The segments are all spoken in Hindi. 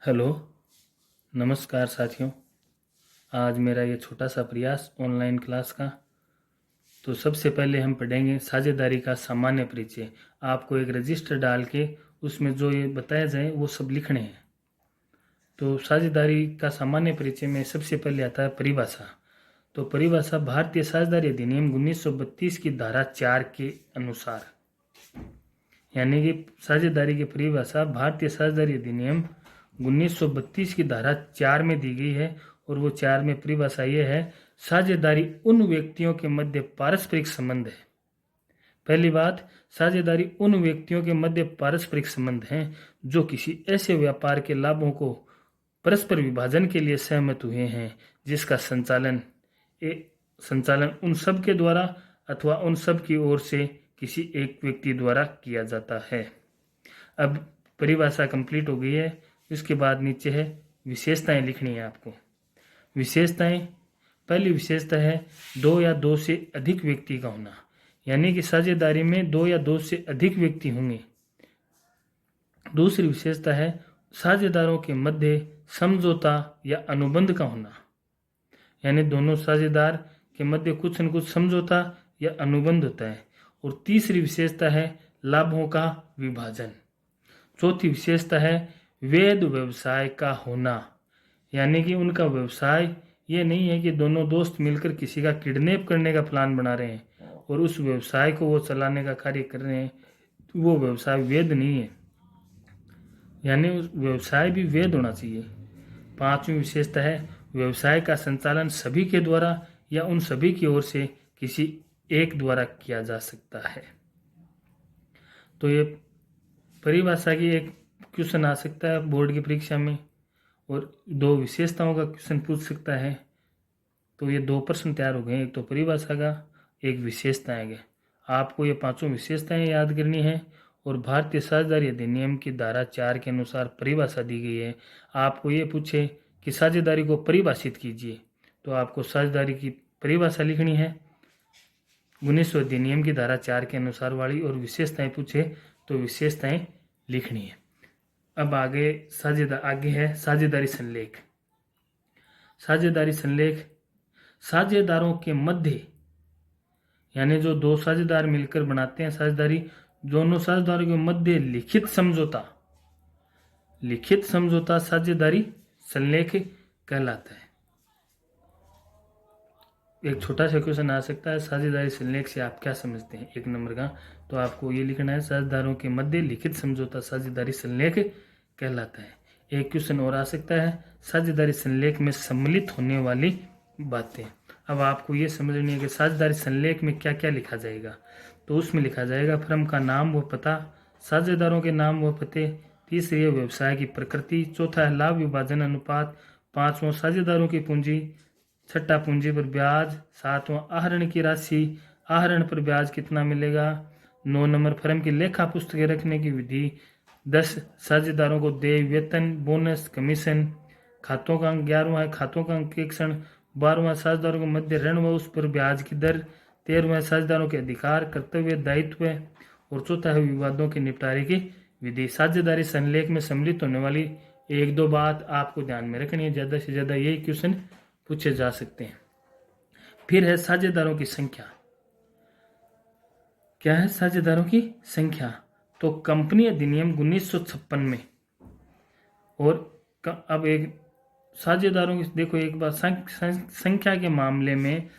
हेलो, नमस्कार साथियों। आज मेरा ये छोटा सा प्रयास ऑनलाइन क्लास का। तो सबसे पहले हम पढ़ेंगे साझेदारी का सामान्य परिचय। आपको एक रजिस्टर डाल के उसमें जो ये बताया जाए वो सब लिखने हैं। तो साझेदारी का सामान्य परिचय में सबसे पहले आता है परिभाषा। तो परिभाषा भारतीय साझेदारी अधिनियम 1932 की धारा 4 के अनुसार, यानी कि साझेदारी की परिभाषा भारतीय साझेदारी अधिनियम 1932 की धारा 4 में दी गई है। और वो 4 में परिभाषा ये है, साझेदारी उन व्यक्तियों के मध्य पारस्परिक संबंध है। पहली बात, साझेदारी उन व्यक्तियों के मध्य पारस्परिक संबंध हैं जो किसी ऐसे व्यापार के लाभों को परस्पर विभाजन के लिए सहमत हुए हैं जिसका संचालन उन सब के द्वारा अथवा उन सब की ओर से किसी एक व्यक्ति द्वारा किया जाता है। अब परिभाषा कंप्लीट हो गई है। इसके बाद नीचे है विशेषताएं लिखनी है आपको। विशेषताएं, पहली विशेषता है दो या दो से अधिक व्यक्ति का होना, यानी कि साझेदारी में दो या दो से अधिक व्यक्ति होंगे। दूसरी विशेषता है साझेदारों के मध्य समझौता या अनुबंध का होना, यानी दोनों साझेदार के मध्य कुछ न कुछ समझौता या अनुबंध होता है। और तीसरी विशेषता है लाभों का विभाजन। चौथी विशेषता है वैध व्यवसाय का होना, यानी कि उनका व्यवसाय ये नहीं है कि दोनों दोस्त मिलकर किसी का किडनैप करने का प्लान बना रहे हैं और उस व्यवसाय को वो चलाने का कार्य कर रहे हैं, तो वो व्यवसाय वैध नहीं है, यानी उस व्यवसाय भी वैध होना चाहिए। पांचवी विशेषता है व्यवसाय का संचालन सभी के द्वारा या उन सभी की ओर से किसी एक द्वारा किया जा सकता है। तो ये परिभाषा की एक क्वेश्चन आ सकता है बोर्ड की परीक्षा में, और दो विशेषताओं का क्वेश्चन पूछ सकता है। तो ये दो प्रश्न तैयार हो गए, एक तो परिभाषा का, एक विशेषताएं का। आपको ये पांचों विशेषताएं याद करनी है। और भारतीय साझेदारी अधिनियम की धारा 4 के अनुसार परिभाषा दी गई है। आपको ये पूछे कि साझेदारी को परिभाषित कीजिए, तो आपको साझेदारी की परिभाषा लिखनी है 1900 अधिनियम की धारा 4 के अनुसार वाली, और विशेषताएं पूछे तो विशेषताएं लिखनी है। अब आगे है साझेदारी संलेख। साझेदारी संलेख साझेदारों के मध्य, यानी जो दो साझेदार मिलकर बनाते हैं साझेदारी, दोनों साझेदारों के मध्य लिखित समझौता साझेदारी संलेख कहलाता है। एक छोटा सा क्वेश्चन आ सकता है, साझेदारी संलेख से आप क्या समझते हैं, 1 नंबर का। तो आपको ये लिखना है साझेदारों के मध्य लिखित समझौता साझेदारी संलेख कहलाता है। एक क्वेश्चन और आ सकता है, साझेदारी संलेख में सम्मिलित होने वाली बातें। अब आपको ये समझनी है कि साझेदारी संलेख में क्या क्या लिखा जाएगा। तो उसमें लिखा जाएगा फर्म का नाम व पता, साझेदारों के नाम व पते, तीसरी है व्यवसाय की प्रकृति, चौथा है लाभ विभाजन अनुपात, पांचवा साझेदारों की पूंजी, छठा पूंजी पर ब्याज, सातवां आहरण की राशि, आहरण पर ब्याज कितना मिलेगा, 9 नंबर फर्म की लेखा पुस्तकें रखने की विधि, 10 साझेदारों को देय वेतन, बोनस, कमीशन, खातों का अंक, 11वां है खातों का अंकेक्षण, 12वां साझेदारों के मध्य ऋण व उस पर ब्याज की दर, 13वां साझेदारों के अधिकार, कर्तव्य, दायित्व, और चौथा है विवादों के निपटारे की विधि। साझेदारी संलेख में सम्मिलित होने वाली 1-2 बात आपको ध्यान में रखनी है, ज्यादा से ज्यादा यही क्वेश्चन पूछे जा सकते हैं। फिर है साझेदारों की संख्या। क्या है साझेदारों की संख्या? तो कंपनी अधिनियम 1956 में, और अब एक साझेदारों की देखो, एक बार संख्या के मामले में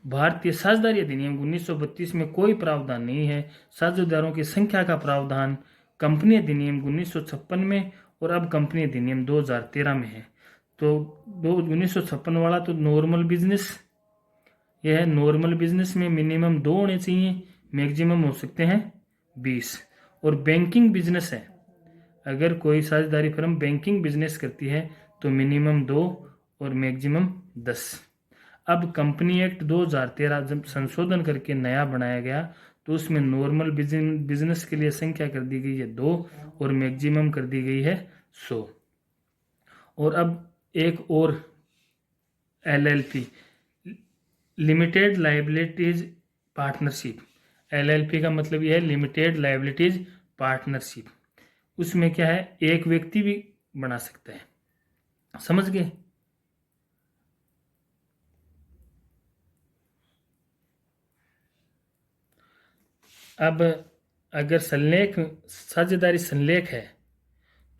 भारतीय साझेदारी अधिनियम 1932 में कोई प्रावधान नहीं है। साझेदारों की संख्या का प्रावधान कंपनी अधिनियम 1956 में और अब कंपनी अधिनियम 2013 में है। तो 1956 वाला तो नॉर्मल बिजनेस, यह है नॉर्मल बिजनेस में मिनिमम 2 होने चाहिए, मैक्सिमम हो सकते हैं 20। और बैंकिंग बिजनेस है, अगर कोई साझेदारी फर्म बैंकिंग बिजनेस करती है तो मिनिमम 2 और मैक्सिमम 10। अब कंपनी एक्ट 2013 जब संशोधन करके नया बनाया गया तो उसमें नॉर्मल बिजनेस के लिए संख्या कर दी गई है 2 और मैक्सिमम कर दी गई है 100। और अब एक और LLP, limited liabilities partnership. LLP का मतलब यह है लिमिटेड लाइबिलिटीज पार्टनरशिप। उसमें क्या है, एक व्यक्ति भी बना सकता है, समझ गए। अब अगर संलेख साझेदारी संलेख है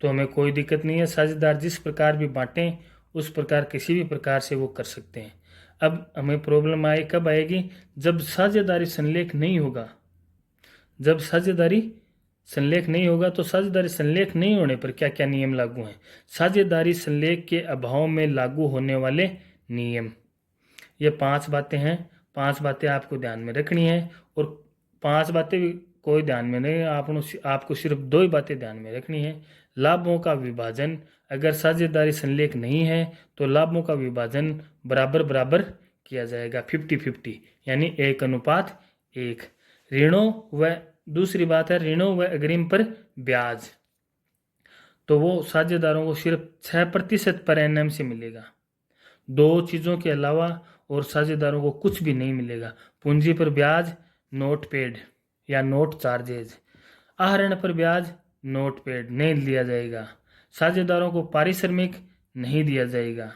तो हमें कोई दिक्कत नहीं है, साझेदार जिस प्रकार भी बांटें उस प्रकार किसी भी प्रकार से वो कर सकते हैं। अब हमें प्रॉब्लम कब आएगी, जब साझेदारी संलेख नहीं होगा। जब साझेदारी संलेख नहीं होगा तो साझेदारी संलेख नहीं होने पर क्या क्या नियम लागू हैं। साझेदारी संलेख के अभाव में लागू होने वाले नियम, ये 5 बातें हैं। 5 बातें आपको ध्यान में रखनी है, और 5 बातें भी कोई ध्यान में नहीं, आपको सिर्फ 2 ही बातें ध्यान में रखनी है। लाभों का विभाजन, अगर साझेदारी संलेख नहीं है तो लाभों का विभाजन बराबर बराबर किया जाएगा, 50-50, यानी 1:1। ऋणों व दूसरी बात है ऋणों व अग्रिम पर ब्याज, तो वो साझेदारों को सिर्फ 6% पर एनएम से मिलेगा। 2 चीज़ों के अलावा और साझेदारों को कुछ भी नहीं मिलेगा। पूंजी पर ब्याज नोट पेड या नोट चार्जेज, आहरण पर ब्याज नोट पेड नहीं लिया जाएगा। साझेदारों को पारिश्रमिक नहीं दिया जाएगा।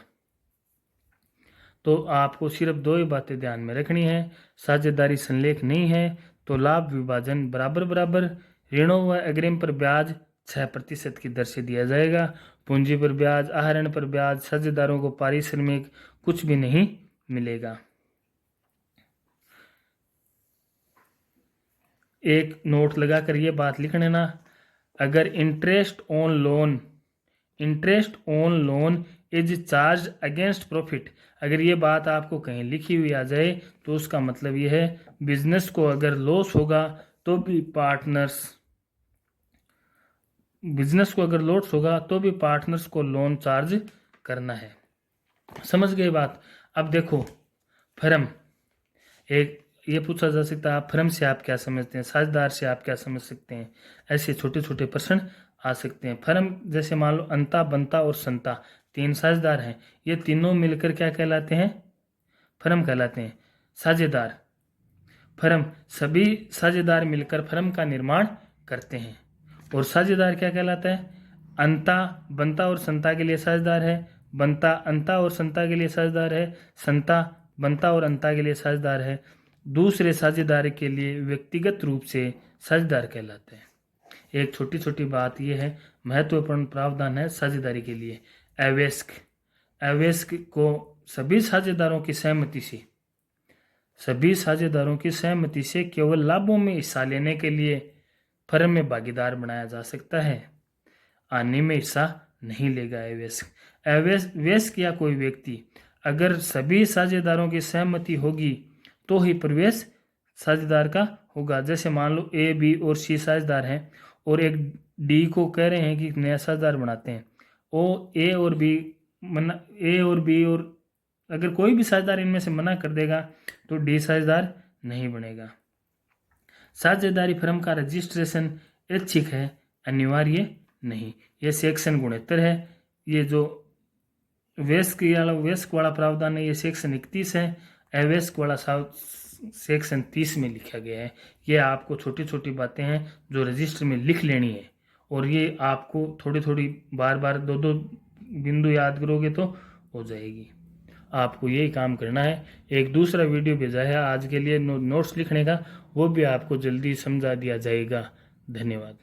तो आपको सिर्फ 2 ही बातें ध्यान में रखनी है। साझेदारी संलेख नहीं है तो लाभ विभाजन बराबर बराबर, ऋणों व अग्रिम पर ब्याज 6% की दर से दिया जाएगा। पूंजी पर ब्याज, आहरण पर ब्याज, साझेदारों को पारिश्रमिक कुछ भी नहीं मिलेगा। एक नोट लगाकर ये बात लिख लेना, अगर interest on loan is charge against profit, अगर ये बात आपको कहीं लिखी हुई आ जाए तो उसका मतलब ये है बिजनेस को अगर लॉस होगा तो भी पार्टनर्स को लोन चार्ज करना है। समझ गए बात। अब देखो फर्म, एक ये पूछा जा सकता है आप फर्म से आप क्या समझते हैं, साझेदार से आप क्या समझ सकते हैं, ऐसे छोटे छोटे प्रश्न आ सकते हैं। फर्म जैसे मान लो अंता, बंता और संता 3 साझेदार हैं, ये तीनों मिलकर क्या कहलाते हैं, फर्म कहलाते हैं। साझेदार फर्म, सभी साझेदार मिलकर फर्म का निर्माण करते हैं। और साझेदार क्या कहलाता है, अंता, बंता और संता के लिए साझेदार है, बंता अंता और संता के लिए साझेदार है, संता बंता और अंता के लिए साझेदार है। दूसरे साझेदार के लिए व्यक्तिगत रूप से साझेदार कहलाते हैं। एक छोटी छोटी बात यह है, महत्वपूर्ण प्रावधान है साझेदारी के लिए। अवैस्क को सभी साझेदारों की सहमति से केवल लाभों में हिस्सा लेने के लिए फर्म में भागीदार बनाया जा सकता है, आने में हिस्सा नहीं लेगा। अवैस्क या कोई व्यक्ति, अगर सभी साझेदारों की सहमति होगी तो ही प्रवेश साझेदार का होगा। जैसे मान लो ए, बी और सी साझेदार हैं और एक डी को कह रहे हैं कि नया साझेदार बनाते हैं, ए और बी और अगर कोई भी साझेदार इनमें से मना कर देगा तो डी साझेदार नहीं बनेगा। साझेदारी फर्म का रजिस्ट्रेशन ऐच्छिक है, अनिवार्य नहीं। यह सेक्शन 69 है। ये जो वेस्क वाला प्रावधान है ये सेक्शन 31 है। अवेस्क वाला सेक्शन 30 में लिखा गया है। ये आपको छोटी छोटी बातें हैं जो रजिस्टर में लिख लेनी है, और ये आपको थोड़ी थोड़ी बार बार 2-2 बिंदु याद करोगे तो हो जाएगी। आपको यही काम करना है। एक दूसरा वीडियो भेजा है आज के लिए नोट्स लिखने का, वो भी आपको जल्दी समझा दिया जाएगा। धन्यवाद।